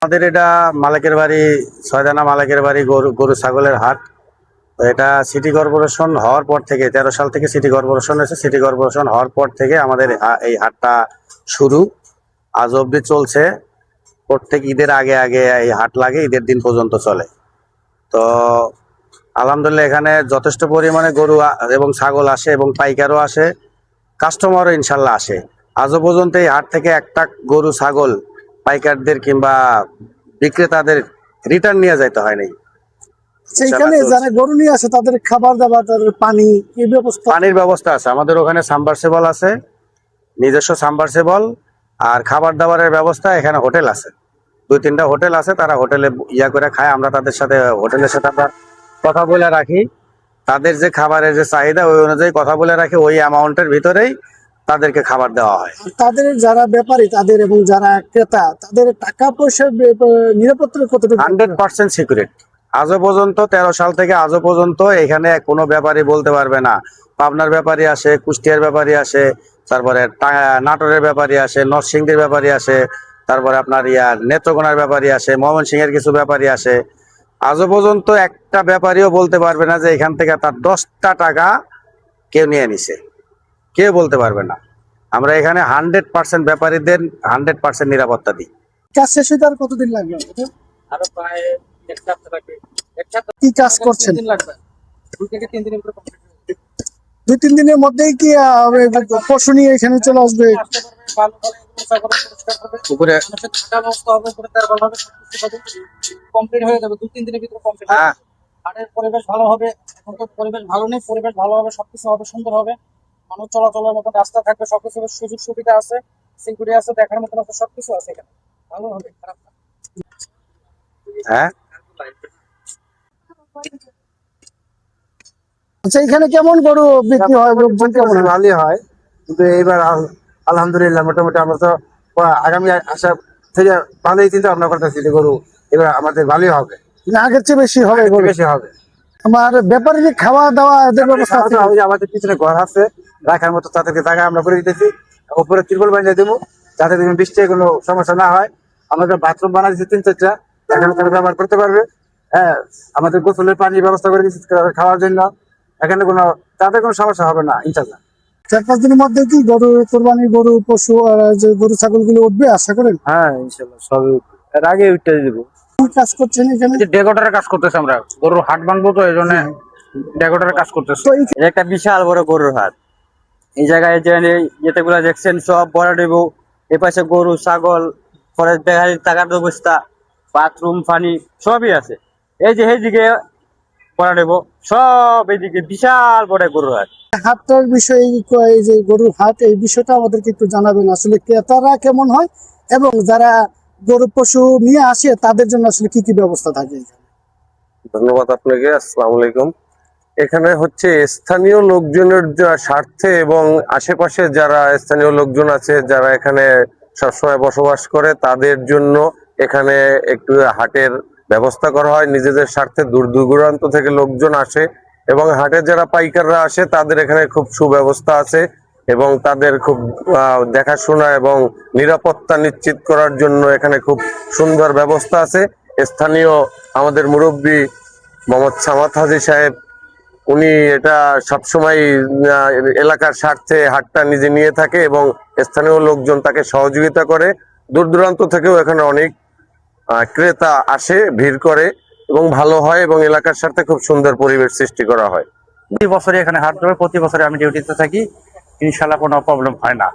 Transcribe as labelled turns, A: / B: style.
A: আমাদের এটা মালিকের বাড়ি, ছয়দানা মালিকের বাড়ি গরু গরু ছাগলের হাট। তো এটা সিটি কর্পোরেশন হওয়ার পর থেকে 13 সাল থেকে সিটি কর্পোরেশন হয়েছে। সিটি কর্পোরেশন হওয়ার পর থেকে আমাদের এই হাটটা শুরু, আজ অবধি চলছে। প্রত্যেক ঈদের আগে আগে এই হাট লাগে, ঈদের দিন পর্যন্ত চলে। তো আলহামদুলিল্লাহ এখানে যথেষ্ট পরিমাণে গরু এবং ছাগল আসে এবং পাইকারও আসে, কাস্টমারও ইনশাল্লাহ আসে। আজও পর্যন্ত এই হাট থেকে একটা গরু ছাগল পাইকারদের কিংবা বিক্রেতাদের রিটার্ন নিয়ে যাইতে হয়নি।
B: সেইখানে যারা গরু নিয়ে আসে তাদের খাবার দাবার, তাদের পানি, এই ব্যবস্থা?
A: পানির ব্যবস্থা আছে আমাদের ওখানে, সাবমার্সিবল আছে, নিজস্ব সাবমার্সিবল। আর খাবার দাবারের ব্যবস্থা এখানে হোটেল আছে, 2-3টা হোটেল আছে, তারা হোটেলে ইয়া করে খায়। আমরা তাদের সাথে, হোটেলের সাথে আমরা কথা বলে রাখি, তাদের যে খাবারের যে চাহিদা ওই অনুযায়ী কথা বলে রাখি, ওই অ্যামাউন্টের ভিতরেই তাদেরকে খাবার দেওয়া হয়।
B: তাদের যারা ব্যাপারী তাদের এবং যারা ক্রেতা তাদের টাকা পয়সার নিরাপত্তা কতটুকু?
A: 100% সিকিউরিট। আজও পর্যন্ত 13 সাল থেকে আজও পর্যন্ত এখানে কোনো ব্যাপারী বলতে পারবে না। পাবনার ব্যাপারী আসে, কুষ্টিয়ার ব্যাপারী আসে, তারপরে নাটোরের ব্যাপারী আসে, নরসিংদীর ব্যাপারী আসে, তারপরে আপনার নেত্রকোনার ব্যাপারী আসে, ময়মনসিংহের কিছু ব্যাপারী আসে। আজও পর্যন্ত একটা ব্যাপারীও বলতে পারবে না যে এখান থেকে তার 10টা টাকা কেউ নিয়ে নিছে, কেউ বলতে পারবে না। আমরা এখানে 100% ব্যাপারীদের 100% নিরাপত্তা দিই।
B: কাজ শেষ হতে আর কতদিন লাগবে?
C: আরো প্রায় 1 সপ্তাহ লাগবে। 1 সপ্তাহ
B: কি কাজ করছেন?
C: 3 দিন লাগবে। 2 থেকে 3 দিনের ভিতরে কমপ্লিট হয়ে যাবে।
B: 2-3 দিনের মধ্যেই কি পশু নিয়ে এখানে চলে আসবে?
C: আসতে পারবে, ভালো করে পরিষ্কার করবে।
A: উপরে
C: মানুষের থাকার ব্যবস্থা হবে, উপরে তার ভালো হবে, সবকিছু হবে। কমপ্লিট হয়ে যাবে 2-3 দিনের ভিতরে কমপ্লিট হবে।
A: হ্যাঁ,
C: হাটের পরিবেশ ভালো হবে। এখন তো পরিবেশ ভালো নেই, পরিবেশ ভালো হবে, সবকিছু হবে, সুন্দর হবে। মানুষ চলাচলের মতো রাস্তা থাকবে, সবকিছু সুযোগ সুবিধা আছে, সিকিউরিটি আছে, দেখার মতো আছে, সবকিছু আছে এখানে। ভালো হবে, খারাপ না।
A: হ্যাঁ।
B: আচ্ছা, এখানে কেমন গরু বিক্রি হয়? লোকজন কেমন হয়?
D: ভালোই হয়, কিন্তু এইবার আলহামদুলিল্লাহ মোটামুটি আমরা তো আগামী আশা থেকে ভালোই চিন্তা ভাবনা করতেছি যে গরু এবার আমাদের ভালোই হবে,
B: না, আগের চেয়ে বেশি হবে গরু?
D: বেশি হবে।
B: আমার ব্যাপারী খাওয়া দাওয়া এদের ব্যবস্থা আছে?
D: ওই যে আমাদের পিছনে ঘর আছে রাখার মতো, তাদেরকে জায়গা আমরা করে দিতেছি, উপরে ত্রিপল বানিয়ে দেবো যাতে বৃষ্টি কোনো সমস্যা না হয়। আমাদের বাথরুম বানা দিচ্ছি 3-4টা, এখানে তারা ব্যবহার করতে পারবে। হ্যাঁ, আমাদের গোসলের পানির ব্যবস্থা করে দিচ্ছি খাওয়ার জন্য, এখানে কোনো তাদের কোনো সমস্যা হবে না ইনশাল্লাহ।
B: 4-5 দিনের মধ্যে কি গরু কোরবানি, গরু পশু যে গরু ছাগল গুলো উঠবে আশা করেন?
D: হ্যাঁ ইনশাল্লাহ সবই এর আগে উঠে দেবো।
B: কি কাজ করছেন এখানে?
C: ডেকোরেটরের কাজ করতেছে, আমরা গরুর হাট বানবো, তো এই জন্য ডেকোরেটরের কাজ করতেছে।
B: তো
D: এটা একটা বিশাল বড় গরুর হাট। এই জায়গায় যে যেগুলা দেখছেন সব বড় দেবো, এ পাশে গরু ছাগল, পরে দেখাই টাকার ব্যবস্থা, বাথরুম পানি সবই আছে। এই যে এইদিকে বড় দেবো, সব এইদিকে বিশাল বড় গরুর হাট।
B: হাটটার বিষয়ে এই যে গরুর হাট, এই বিষয়টা আমাদেরকে একটু জানাবেন। আসলে ক্রেতারা কেমন হয় এবং যারা গরু পশু নিয়ে আসে তাদের জন্য আসলে কি কি ব্যবস্থা থাকে?
E: ধন্যবাদ আপনাকে। আসসালামু আলাইকুম। এখানে হচ্ছে স্থানীয় লোকজনের স্বার্থে এবং আশেপাশে যারা স্থানীয় লোকজন আছে যারা এখানে সবসময় বসবাস করে তাদের জন্য এখানে একটু হাটের ব্যবস্থা করা হয়। নিজেদের স্বার্থে দূর দূরান্ত থেকে লোকজন আসে এবং হাটে যারা পাইকাররা আসে তাদের এখানে খুব সুব্যবস্থা আছে এবং তাদের খুব দেখাশোনা এবং নিরাপত্তা নিশ্চিত করার জন্য এখানে খুব সুন্দর ব্যবস্থা আছে। স্থানীয় আমাদের মুরব্বী মোহাম্মদ সামাদ হাজী সাহেব, উনি এটা সবসময় এলাকার স্বার্থে হাটটা নিজে নিয়ে থাকে এবং স্থানীয় লোকজন তাকে সহযোগিতা করে। দূর দূরান্ত থেকেও এখানে অনেক ক্রেতা আসে, ভিড় করে এবং ভালো হয় এবং এলাকার স্বার্থে খুব সুন্দর পরিবেশ সৃষ্টি করা হয়।
C: প্রতি বছরই এখানে হাট ধরে, প্রতি বছরে আমি ডিউটিতে থাকি, ইনশাল্লাহ কোনো প্রবলেম হয় না।